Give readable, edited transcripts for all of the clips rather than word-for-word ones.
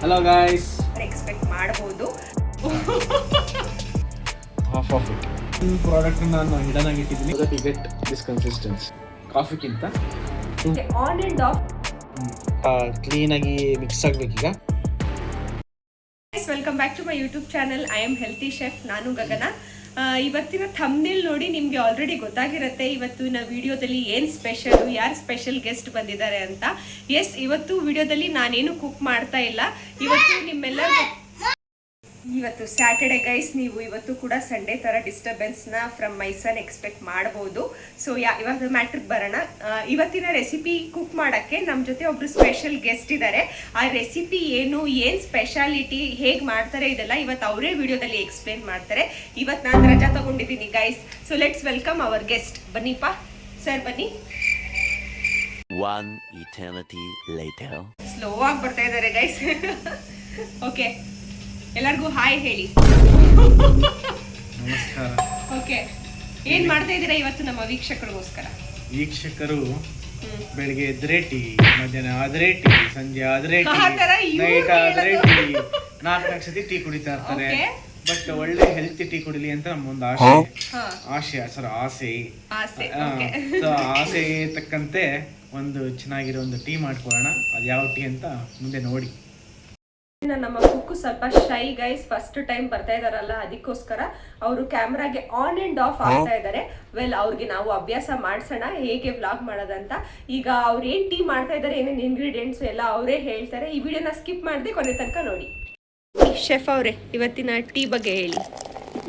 Hello guys, expect ಮಾಡಬಹುದು. Half of it product ನಾನು hidden ಆಗಿಟ್ಟಿದ್ದೀನಿ. That you get this consistency. ಕಾಫಿಗಿಂತ on and off ಕ್ಲೀನಾಗಿ mix ಆಗಬೇಕೀಗ. Welcome back to my YouTube channel. I am healthy chef. ನಾನು ಗಗನ. ಇವತ್ತಿನ thumbnail ನೋಡಿ ನಿಮಗೆ ಆಲ್ರೆಡಿ ಗೊತ್ತಾಗಿರುತ್ತೆ ಇವತ್ತಿನ ವಿಡಿಯೋದಲ್ಲಿ ಏನು ಸ್ಪೆಷಲ್, ಯಾರು ಸ್ಪೆಷಲ್ ಗೆಸ್ಟ್ ಬಂದಿದ್ದಾರೆ ಅಂತ. ಎಸ್, ಇವತ್ತು ವಿಡಿಯೋದಲ್ಲಿ ನಾನೇನು ಕುಕ್ ಮಾಡ್ತಾ ಇಲ್ಲ. ಇವತ್ತು ಸ್ಯಾಟರ್ಡೆ ಗೈಸ್. ನೀವು ಇವತ್ತು ಕೂಡ ಸಂಡೇ ಥರ ಡಿಸ್ಟರ್ಬೆನ್ಸ್ನ ಫ್ರಮ್ ಮೈ ಸನ್ ಎಕ್ಸ್ಪೆಕ್ಟ್ ಮಾಡ್ಬೋದು. ಸೊ ಇವಾಗ ಮ್ಯಾಟ್ರಿಗೆ ಬರೋಣ. ಇವತ್ತಿನ ರೆಸಿಪಿ ಕುಕ್ ಮಾಡೋಕ್ಕೆ ನಮ್ಮ ಜೊತೆ ಒಬ್ರು ಸ್ಪೆಷಲ್ ಗೆಸ್ಟ್ ಇದ್ದಾರೆ. ಆ ರೆಸಿಪಿ ಏನು ಸ್ಪೆಷಾಲಿಟಿ, ಹೇಗೆ ಮಾಡ್ತಾರೆ ಇದೆಲ್ಲ ಇವತ್ತು ಅವರೇ ವಿಡಿಯೋದಲ್ಲಿ ಎಕ್ಸ್ಪ್ಲೇನ್ ಮಾಡ್ತಾರೆ. ಇವತ್ತು ನಾನು ರಜಾ ತಗೊಂಡಿದ್ದೀನಿ guys. So let's welcome our guest. ಬನ್ನಿಪ್ಪ ಸರ್, ಬನ್ನಿ. One eternity later. ಸ್ಲೋ ಆಗಿ ಬರ್ತಾ ಇದ್ದಾರೆ ಗೈಸ್. ಓಕೆ, ಎಲ್ಲರಿಗೂ ಹಾಯ್ ಹೇಳಿ. ನಮಸ್ಕಾರ. ಓಕೆ, ಏನ್ ಮಾಡ್ತಾ ಇದ್ದೀರಾ ಇವತ್ತು ನಮ್ಮ ವೀಕ್ಷಕರಿಗೋಸ್ಕರ? ವೀಕ್ಷಕರು ಬೆಳಿಗ್ಗೆ ಎದ್ರೆ ಟೀ, ಮಧ್ಯಾಹ್ನ ಆದ್ರೆ ಟೀ, ಸಂಜೆ ಆದ್ರೆ ಟೀ, ನೈಟ್ ಆದ್ರೆ ಟೀ, 4 ಸತಿ ಟೀ ಕುಡಿತಾ ಇರ್ತಾರೆ. ಬಟ್ ಒಳ್ಳೆ ಹೆಲ್ತಿ ಟೀ ಕುಡಿಲಿ ಅಂತ ನಮ್ಮೊಂದು ಆಸೆ. ಆಸೆ ತಕ್ಕಂತೆ ಒಂದು ಚೆನ್ನಾಗಿರೋ ಒಂದು ಟೀ ಮಾಡ್ಕೊಳ್ಳೋಣ. ಅದು ಯಾವ ಟೀ ಅಂತ ಮುಂದೆ ನೋಡಿ. ನಮ್ಮ ಕುಕ್ಕು ಸ್ವಲ್ಪ ಶೈ ಗೈಸ್, ಫಸ್ಟ್ ಟೈಮ್ ಬರ್ತಾ ಇದಾರಲ್ಲ, ಅದಕ್ಕೋಸ್ಕರ ಅವರು ಕ್ಯಾಮ್ರಾಗೆ ಆನ್ ಅಂಡ್ ಆಫ್ ಆಗ್ತಾ ಇದ್ದಾರೆ. ವೆಲ್, ಅವ್ರಿಗೆ ನಾವು ಅಭ್ಯಾಸ ಮಾಡ್ಸೋಣ ಹೇಗೆ ವ್ಲಾಗ್ ಮಾಡೋದಂತ. ಈಗ ಅವ್ರು ಏನ್ ಟೀ ಮಾಡ್ತಾ ಇದ್ದಾರೆ, ಏನೇನು ಇಂಗ್ರೀಡಿಯೆಂಟ್ಸ್ ಎಲ್ಲ ಅವರೇ ಹೇಳ್ತಾರೆ. ಈ ವಿಡಿಯೋನ ಸ್ಕಿಪ್ ಮಾಡದೆ ಕೊನೆ ತನಕ ನೋಡಿ. ಶೆಫ್ ಅವರೇ, ಇವತ್ತಿನ ಟೀ ಬಗ್ಗೆ ಹೇಳಿ.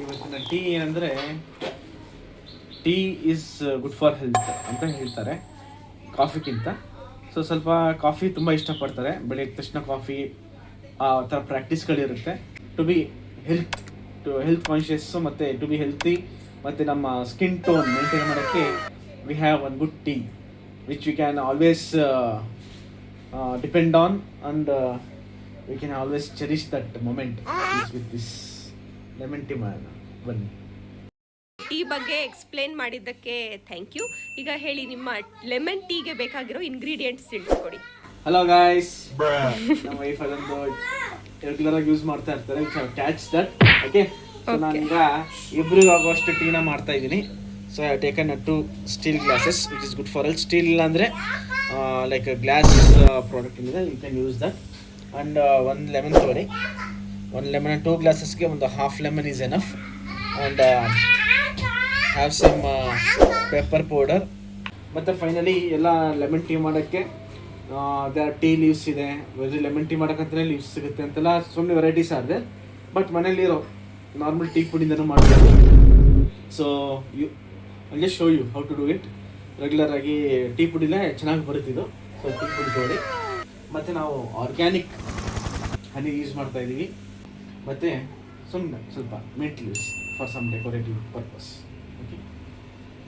ಇವತ್ತಿನ ಟೀ ಏನಂದ್ರೆ, tea is good for health ಅಂತ ಹೇಳ್ತಾರೆ ಕಾಫಿಗಿಂತ. ಸೊ ಸ್ವಲ್ಪ ಕಾಫಿ ತುಂಬ ಇಷ್ಟಪಡ್ತಾರೆ. ಬೆಳಗ್ಗೆ ತಕ್ಷಣ ಕಾಫಿ ಆ ಥರ ಪ್ರಾಕ್ಟೀಸ್ಗಳಿರುತ್ತೆ. ಟು ಬಿ ಹೆಲ್ತ್ ಕಾನ್ಷಿಯಸ್ಸು ಮತ್ತು ಟು ಬಿ ಹೆಲ್ತಿ ಮತ್ತು ನಮ್ಮ ಸ್ಕಿನ್ ಟೋನ್ ಮೇಂಟೈನ್ ಮಾಡೋಕ್ಕೆ we have one good tea which we can always depend on and we can always cherish that moment with this lemon tea. ಮಾಡೋಣ ಬನ್ನಿ. Tea ಬಗ್ಗೆ explain ಮಾಡಿದ್ದಕ್ಕೆ thank you. ಈಗ ಹೇಳಿ, ನಿಮ್ಮ ಲೆಮನ್ ಟೀಗೆ ಬೇಕಾಗಿರೋ ಇಂಗ್ರೀಡಿಯೆಂಟ್ಸ್ ತಿಳಿಸ್ಕೊಡಿ. ಹಲೋ ಗಾಯ್ಸ್, ನಮ್ಮ ವೈಫ್ ಅದೊಂದು ರೆಗ್ಯುಲರ್ ಆಗಿ ಯೂಸ್ ಮಾಡ್ತಾ ಇರ್ತಾರೆ. Catch that. ಓಕೆ, ಸೊ ನಾನೀಗ ಇಬ್ರಿಗೆ ಆಗುವಷ್ಟು ಟೀನ ಮಾಡ್ತಾ ಇದ್ದೀನಿ. So I taken 2 steel glasses which is good for health. Steel ಇಲ್ಲ ಅಂದರೆ ಲೈಕ್ ಗ್ಲಾಸ್ ಪ್ರಾಡಕ್ಟ್ ಇದೆ, you can use that. And 1 lemon ತೊಗೊಳ್ಳಿ. 1 ಲೆಮನ್ 2 ಗ್ಲಾಸಸ್ಗೆ ಒಂದು half lemon is enough. And have some pepper powder. ಮತ್ತು ಫೈನಲಿ ಎಲ್ಲ lemon tea ಮಾಡೋಕ್ಕೆ tea leaves ಇದೆ. ಲೆಮನ್ ಟೀ ಮಾಡೋಕ್ಕಂತಲೇ ಲೀವ್ಸ್ ಸಿಗುತ್ತೆ ಅಂತೆಲ್ಲ ಸುಮ್ಮನೆ ವೆರೈಟೀಸ್ ಆಗಿದೆ. ಬಟ್ ಮನೇಲಿರೋ ನಾರ್ಮಲ್ ಟೀ ಪುಡಿಯಿಂದನೂ ಮಾಡ್ಬೋದು. So I just show you how to do it. Regular ಆಗಿ ಟೀ ಪುಡಿಲೇ ಚೆನ್ನಾಗಿ ಬರುತ್ತಿದ್ದು. ಸೊ ಟೀ ಪುಡಿ ತೊಗೊಳ್ಳಿ. ಮತ್ತು ನಾವು ಆರ್ಗ್ಯಾನಿಕ್ ಹನಿ ಯೂಸ್ ಮಾಡ್ತಾ ಇದ್ದೀವಿ. ಮತ್ತು ಸುಮ್ಮನೆ ಸ್ವಲ್ಪ mint leaves for some decorative purpose. Okay,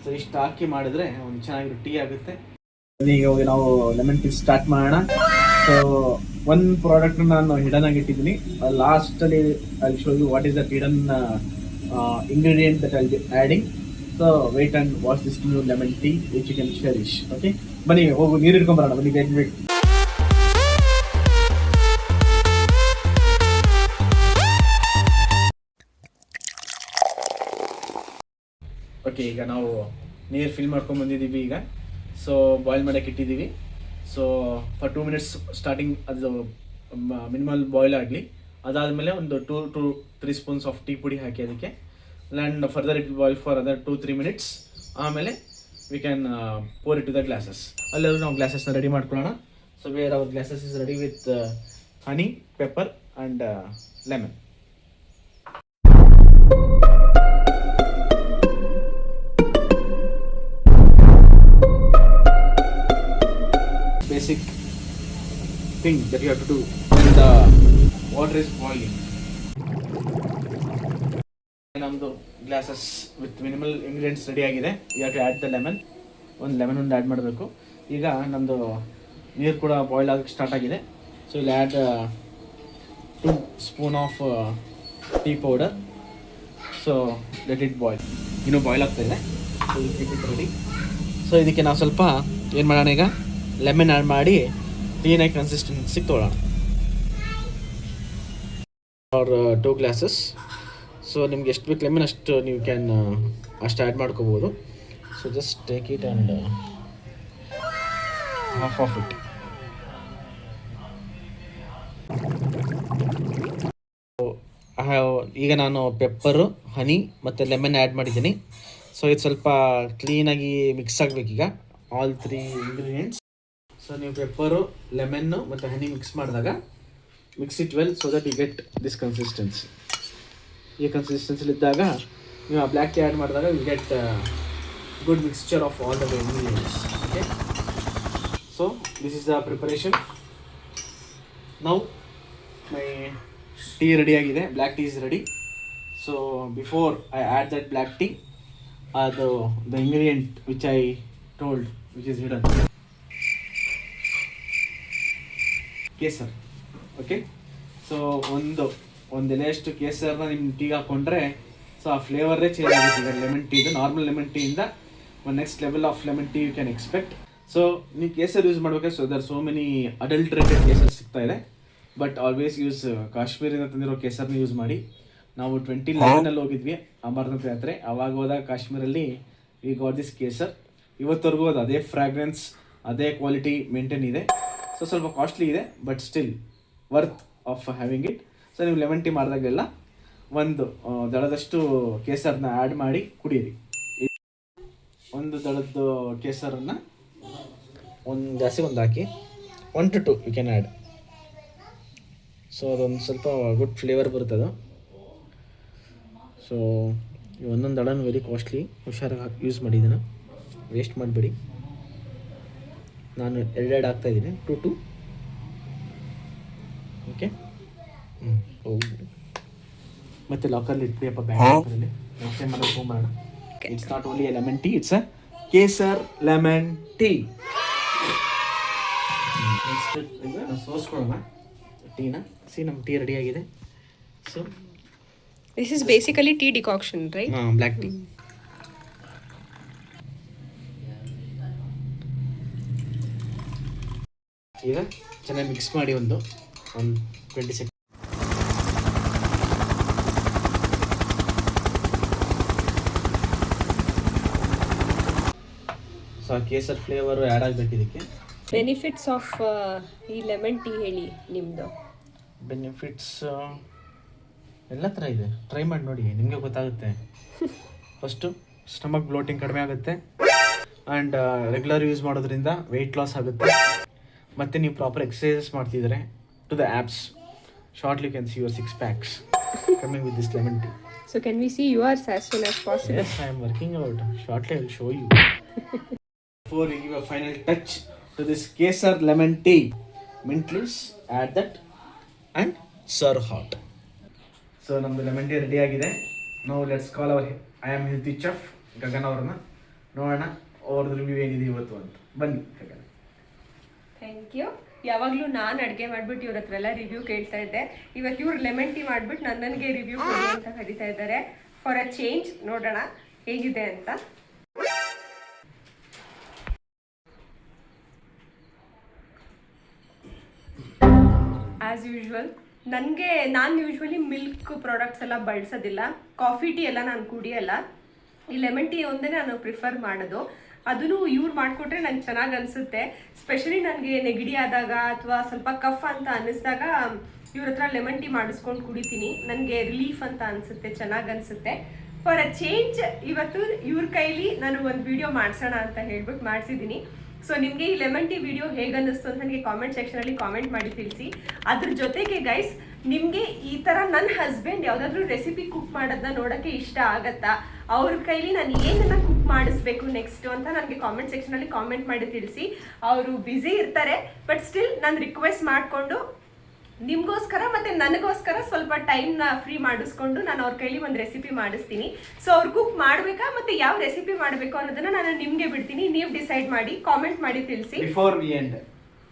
so ಇಷ್ಟು ಹಾಕಿ ಮಾಡಿದ್ರೆ ಒಂದು ಚೆನ್ನಾಗಿರೋ ಟೀ ಆಗುತ್ತೆ. ಈಗ ನಾವು ಲೆಮನ್ ಟೀ ಸ್ಟಾರ್ಟ್ ಮಾಡೋಣ. ಸೊ ಒಂದು ಪ್ರಾಡಕ್ಟ್ ನಾನು ಹಿಡನ್ ಆಗಿಟ್ಟಿದ್ದೀನಿ. ಲಾಸ್ಟಲ್ಲಿ ಅಲ್ಲಿ show you what is that hidden ingredient that I'll be adding. So wait and watch this new lemon tea which you can cherish. Okay, ಬನ್ನಿ ಹೋಗು, ನೀರು ಇಟ್ಕೊಂಬರೋಣ. ಬನ್ನಿ, ಬೇಕು. ಓಕೆ, ಈಗ ನಾವು ನೀರು ಫಿಲ್ ಮಾಡ್ಕೊಂಡು ಬಂದಿದ್ದೀವಿ. ಈಗ ಸೊ ಬಾಯ್ಲ್ ಮಾಡೋಕ್ಕೆ ಇಟ್ಟಿದ್ದೀವಿ. ಸೊ ಫಾರ್ 2 ಮಿನಿಟ್ಸ್ ಸ್ಟಾರ್ಟಿಂಗ್ ಅದು ಮಿನಿಮಲ್ ಬಾಯ್ಲ್ ಆಗಲಿ. ಅದಾದಮೇಲೆ ಒಂದು 2 to 3 ಸ್ಪೂನ್ಸ್ ಆಫ್ ಟೀ ಪುಡಿ ಹಾಕಿ ಅದಕ್ಕೆ. And further it boil for other 2-3 minutes. ಆಮೇಲೆ we can pour it to the glasses. ಅಲ್ಲೆಲ್ಲರೂ ನಾವು ಗ್ಲಾಸಸ್ನ ರೆಡಿ ಮಾಡ್ಕೊಳ್ಳೋಣ. So where our glasses is ready with honey, pepper and lemon. Basic thing that you have to do when the water is boiling. ನಮ್ಮದು glasses with minimal ingredients ready ಆಗಿದೆ. You have to add the lemon. ಒಂದು lemon add ಮಾಡಬೇಕು. ಈಗ ನಮ್ಮದು ನೀರು ಕೂಡ boil ಆಗೋಕ್ಕೆ start ಆಗಿದೆ. ಸೊ ಇಲ್ಲಿ add 2 spoon of tea powder. So let it boil. ಇನ್ನೂ ಬಾಯ್ಲ್ ಆಗ್ತಾಯಿದೆ. So it ready. ಸೊ ಇದಕ್ಕೆ ನಾವು ಸ್ವಲ್ಪ ಏನು ಮಾಡೋಣ, ಈಗ ಲೆಮನ್ ಆ್ಯಡ್ ಮಾಡಿ ಟೀನ ಕನ್ಸಿಸ್ಟೆನ್ಸಿಗೆ ತೊಗೊಳ್ಳೋಣ. R 2 glasses. ಸೊ ನಿಮ್ಗೆ ಎಷ್ಟು ಬೇಕು ಲೆಮನ್ ಅಷ್ಟು ನೀವು ಕ್ಯಾನ್ ಅಷ್ಟು ಆ್ಯಡ್ ಮಾಡ್ಕೋಬೋದು. So just take it and half of it. ಈಗ ನಾನು ಪೆಪ್ಪರು, ಹನಿ ಮತ್ತು ಲೆಮನ್ ಆ್ಯಡ್ ಮಾಡಿದ್ದೀನಿ. ಸೊ ಇದು ಸ್ವಲ್ಪ ಕ್ಲೀನಾಗಿ ಮಿಕ್ಸ್ ಆಗಬೇಕೀಗ ಆಲ್ 3 ಇಂಗ್ರೀಡಿಯೆಂಟ್ಸ್. ಸೊ ನೀವು ಪೆಪ್ಪರು, ಲೆಮನ್ನು ಮತ್ತು ಹನಿ ಮಿಕ್ಸ್ ಮಾಡಿದಾಗ mix it well so that you get this consistency. ಈ ಕನ್ಸಿಸ್ಟೆನ್ಸಿಲಿದ್ದಾಗ ನೀವು ಆ ಬ್ಲ್ಯಾಕ್ ಟೀ ಆ್ಯಡ್ ಮಾಡಿದಾಗ you get good mixture of all the ingredients. Okay, so this is the preparation. Now my tea ರೆಡಿಯಾಗಿದೆ, black tea is ready. So before I add that black tea, ಅದು the ingredient which I told which is hidden, Kesar. Okay, so ಒಂದು ಎಲೆಯಷ್ಟು ಕೇಸರ್ನ ನಿಮ್ಮ ಟೀಗೆ ಹಾಕ್ಕೊಂಡ್ರೆ so ಆ ಫ್ಲೇವರೇ change ಆಗುತ್ತೆ. ಈಗ lemon ಟೀದು normal lemon ಟೀಯಿಂದ ಒಂದು next level of lemon tea you can expect. So ನೀವು ಕೇಸರ್ ಯೂಸ್ ಮಾಡಬೇಕಾದ್ರೆ so there so many adulterated ಕೇಸರ್ ಸಿಗ್ತಾ ಇದೆ. ಬಟ್ ಆಲ್ವೇಸ್ ಯೂಸ್ ಕಾಶ್ಮೀರಿಂದ ತಂದಿರೋ ಕೇಸರ್ನ ಯೂಸ್ ಮಾಡಿ. ನಾವು 2011 ಹೋಗಿದ್ವಿ ಅಮರನಾಥ ಯಾತ್ರೆ, ಆವಾಗ ಹೋದಾಗ ಕಾಶ್ಮೀರಲ್ಲಿ ವಿ ಗಾಟ್ ದಿಸ್ ಕೇಸರ್. ಇವತ್ತವರೆಗೂ ಅದು ಅದೇ ಫ್ರಾಗ್ರೆನ್ಸ್, ಅದೇ ಕ್ವಾಲಿಟಿ ಮೇಂಟೈನ್ ಇದೆ. ಸೊ ಸ್ವಲ್ಪ ಕಾಸ್ಟ್ಲಿ ಇದೆ but still worth of having it. So ನೀವು ಲೆಮನ್ ಟೀ ಮಾಡಿದಾಗೆಲ್ಲ ಒಂದು ದಳದಷ್ಟು ಕೇಸರನ್ನ ಆ್ಯಡ್ ಮಾಡಿ ಕುಡಿಯಿರಿ. ಒಂದು ದಳದ ಕೇಸರನ್ನು ಒಂದು ಗ್ಲಾಸಿಗೆ ಒಂದು ಹಾಕಿ 1 to 2 you can add. So ಅದೊಂದು ಸ್ವಲ್ಪ ಗುಡ್ ಫ್ಲೇವರ್ ಬರ್ತದೆ. ಸೊ ಒಂದೊಂದು ದಳನೂ ವೆರಿ ಕಾಸ್ಟ್ಲಿ, ಹುಷಾರಾಗಿ ಯೂಸ್ ಮಾಡಿದ್ದೀನಿ, ವೇಸ್ಟ್ ಮಾಡಬೇಡಿ. ನಾನು 2 ಹಾಕ್ತಾಯಿದ್ದೀನಿ, 2 to 2. ಓಕೆ, ಮತ್ತೆ ಲಾಕರ್ಲಿ ಇಟ್ಬಿಡಿಯಪ್ಪ, ಬ್ಯಾಂಕಲ್ಲಿ ನೆಕ್ಸ್ಟ್ ಟೈಮ್ ಮಾಡೋದು ಫೋನ್ ಮಾಡೋಣ. It's not only a lemon tea, it's a kesar lemon tea. Next ಸೋಸ್ಕೊಳ್ಳೋಣ ಟೀನ. ಸಿ ನಮ್ಮ ಟೀ ರೆಡಿ ಆಗಿದೆ. So this is basically tea decoction, right? Black tea. ಈಗ ಚೆನ್ನಾಗಿ ಮಿಕ್ಸ್ ಮಾಡಿ ಒಂದು 20 ಸೆಕೆಂಡ್. ಸೊ ಆ ಕೇಸರ್ ಫ್ಲೇವರು ಆ್ಯಡ್ ಆಗಬೇಕು ಇದಕ್ಕೆ. ಬೆನಿಫಿಟ್ಸ್ ಆಫ್ ಈ ಲೆಮನ್ ಟೀ ಹೇಳಿ ನಿಮ್ಮದು. ಬೆನಿಫಿಟ್ಸ್ ಎಲ್ಲ ಥರ ಇದೆ, ಟ್ರೈ ಮಾಡಿ ನೋಡಿ, ನಿಮಗೆ ಗೊತ್ತಾಗುತ್ತೆ. ಫಸ್ಟು ಸ್ಟಮಕ್ ಬ್ಲೋಟಿಂಗ್ ಕಡಿಮೆ ಆಗುತ್ತೆ ಆ್ಯಂಡ್ ರೆಗ್ಯುಲರ್ ಯೂಸ್ ಮಾಡೋದ್ರಿಂದ ವೆಯ್ಟ್ ಲಾಸ್ ಆಗುತ್ತೆ. ಮತ್ತು ನೀವು ಪ್ರಾಪರ್ ಎಕ್ಸಸೈಸಸ್ ಮಾಡ್ತಿದ್ರೆ to the abs, shortly can see your 6 packs coming with this lemon tea. So can we see yours as soon as possible? Yes, I am working out. Shortly I will show you. Before we give a final touch to this Kesar lemon tea, mint leaves, add that and serve hot. So ನಮ್ಮದು lemon tea ready ಆಗಿದೆ. ನಾವು let's call our I am healthy chef Gagan ಅವ್ರನ್ನ, ನೋಡೋಣ ಅವ್ರದ್ದು review ಏನಿದೆ ಇವತ್ತು ಅಂತ. ಬನ್ನಿ ಗಗನ್. Thank you. ಯಾವಾಗಲೂ ನಾನು ಅಡುಗೆ ಮಾಡಿಬಿಟ್ಟು ಇವ್ರ ಹತ್ರ ಎಲ್ಲ ರಿವ್ಯೂ ಕೇಳ್ತಾ ಇದ್ದೆ. ಇವತ್ತು ಇವ್ರು ಲೆಮನ್ ಟೀ ಮಾಡಿಬಿಟ್ಟು ನನಗೆ ರಿವ್ಯೂ ಕೊಡಿ ಅಂತ ಕರೀತಾ ಇದ್ದಾರೆ. ಫಾರ್ ಅ ಚೇಂಜ್ ನೋಡೋಣ ಹೇಗಿದೆ ಅಂತ. ಆ್ಯಸ್ ಯೂಶ್ವಲ್ ನಾನು ಯೂಶ್ವಲಿ ಮಿಲ್ಕ್ ಪ್ರಾಡಕ್ಟ್ಸ್ ಎಲ್ಲ ಬಳಸೋದಿಲ್ಲ, ಕಾಫಿ ಟೀ ಎಲ್ಲ ನಾನು ಕುಡಿಯಲ್ಲ. ಈ ಲೆಮನ್ ಟೀ ಒಂದೇ ನಾನು ಪ್ರಿಫರ್ ಮಾಡೋದು. ಅದನ್ನು ಇವ್ರು ಮಾಡಿಕೊಟ್ರೆ ನಂಗೆ ಚೆನ್ನಾಗಿ ಅನಿಸುತ್ತೆ. ಸ್ಪೆಷಲಿ ನನಗೆ ನೆಗಡಿ ಆದಾಗ ಅಥವಾ ಸ್ವಲ್ಪ ಕಫ್ ಅಂತ ಅನ್ನಿಸ್ದಾಗ ಇವ್ರ ಹತ್ರ ಲೆಮನ್ ಟೀ ಮಾಡಿಸ್ಕೊಂಡು ಕುಡಿತೀನಿ. ನನಗೆ ರಿಲೀಫ್ ಅಂತ ಅನಿಸುತ್ತೆ, ಚೆನ್ನಾಗಿ ಅನಿಸುತ್ತೆ. ಫಾರ್ ಅ ಚೇಂಜ್ ಇವತ್ತು ಇವ್ರ ಕೈಲಿ ನಾನು ಒಂದು ವಿಡಿಯೋ ಮಾಡಿಸೋಣ ಅಂತ ಹೇಳ್ಬಿಟ್ಟು ಮಾಡಿಸಿದ್ದೀನಿ. ಸೊ ನಿಮಗೆ ಈ ಲೆಮನ್ ಟೀ ವಿಡಿಯೋ ಹೇಗೆ ಅನ್ನಿಸ್ತು ಅಂತ ನನಗೆ ಕಾಮೆಂಟ್ ಸೆಕ್ಷನಲ್ಲಿ ಕಾಮೆಂಟ್ ಮಾಡಿ ತಿಳಿಸಿ. ಅದ್ರ ಜೊತೆಗೆ ಗೈಸ್, ನಿಮಗೆ ಈ ಥರ ನನ್ನ ಹಸ್ಬೆಂಡ್ ಯಾವುದಾದ್ರೂ ರೆಸಿಪಿ ಕುಕ್ ಮಾಡೋದನ್ನ ನೋಡೋಕ್ಕೆ ಇಷ್ಟ ಆಗತ್ತಾ, ಅವ್ರ ಕೈಲಿ ನಾನು ಏನನ್ನ ಕುಕ್ ಮಾಡಿಸ್ಬೇಕು ನೆಕ್ಸ್ಟು ಅಂತ ನನಗೆ ಕಾಮೆಂಟ್ ಸೆಕ್ಷನಲ್ಲಿ ಕಾಮೆಂಟ್ ಮಾಡಿ ತಿಳಿಸಿ. ಅವರು ಬ್ಯುಸಿ ಇರ್ತಾರೆ, ಬಟ್ ಸ್ಟಿಲ್ ನಾನು ರಿಕ್ವೆಸ್ಟ್ ಮಾಡಿಕೊಂಡು ನಿಮಗೋಸ್ಕರ ಮತ್ತು ನನಗೋಸ್ಕರ ಸ್ವಲ್ಪ ಟೈಮ್ನ ಫ್ರೀ ಮಾಡಿಸ್ಕೊಂಡು ನಾನು ಅವ್ರ ಕೈಲಿ ಒಂದು ರೆಸಿಪಿ ಮಾಡಿಸ್ತೀನಿ. ಸೊ ಅವ್ರು ಕುಕ್ ಮಾಡಬೇಕಾ ಮತ್ತು ಯಾವ ರೆಸಿಪಿ ಮಾಡಬೇಕು ಅನ್ನೋದನ್ನು ನಾನು ನಿಮಗೆ ಬಿಡ್ತೀನಿ. ನೀವು ಡಿಸೈಡ್ ಮಾಡಿ ಕಾಮೆಂಟ್ ಮಾಡಿ ತಿಳಿಸಿ. ಬಿಫೋರ್ ವಿ ಎಂಡ್,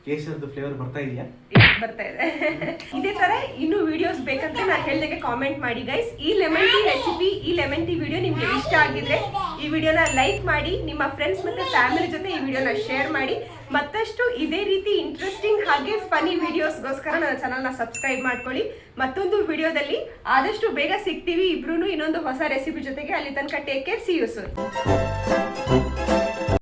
ಕೇಸರ್ದು ಫ್ಲೇವರ್ ಬರ್ತಾ ಇದೆಯಾ? ಬರ್ತಾ ಇದೆ. ಇದೇ ತರ ಇನ್ನು ವಿಡಿಯೋಸ್ ಬೇಕಂತ ನಾನು ಹೇಳ್ದಂಗೆ ಕಾಮೆಂಟ್ ಮಾಡಿ ಗೈಸ್. ಈ ಲೆಮನ್ ಟೀ ರೆಸಿಪಿ, ಈ ಲೆಮನ್ ಟೀ ವಿಡಿಯೋ ನಿಮ್ಗೆ ಇಷ್ಟ ಆಗಿದ್ರೆ ಈ ವಿಡಿಯೋನ ಲೈಕ್ ಮಾಡಿ, ನಿಮ್ಮ ಫ್ರೆಂಡ್ಸ್ ಮತ್ತೆ ಫ್ಯಾಮಿಲಿ ಜೊತೆ ಈ ವಿಡಿಯೋನ ಶೇರ್ ಮಾಡಿ. ಮತ್ತಷ್ಟು ಇದೇ ರೀತಿ ಇಂಟ್ರೆಸ್ಟಿಂಗ್ ಹಾಗೆ ಫನಿ ವಿಡಿಯೋಸ್ಗೋಸ್ಕರ ನನ್ನ ಚಾನಲ್ನ ಸಬ್ಸ್ಕ್ರೈಬ್ ಮಾಡ್ಕೊಳ್ಳಿ. ಮತ್ತೊಂದು ವಿಡಿಯೋದಲ್ಲಿ ಆದಷ್ಟು ಬೇಗ ಸಿಗ್ತೀವಿ ಇಬ್ರು ಇನ್ನೊಂದು ಹೊಸ ರೆಸಿಪಿ ಜೊತೆಗೆ. ಅಲ್ಲಿ ತನಕ take care, see you soon.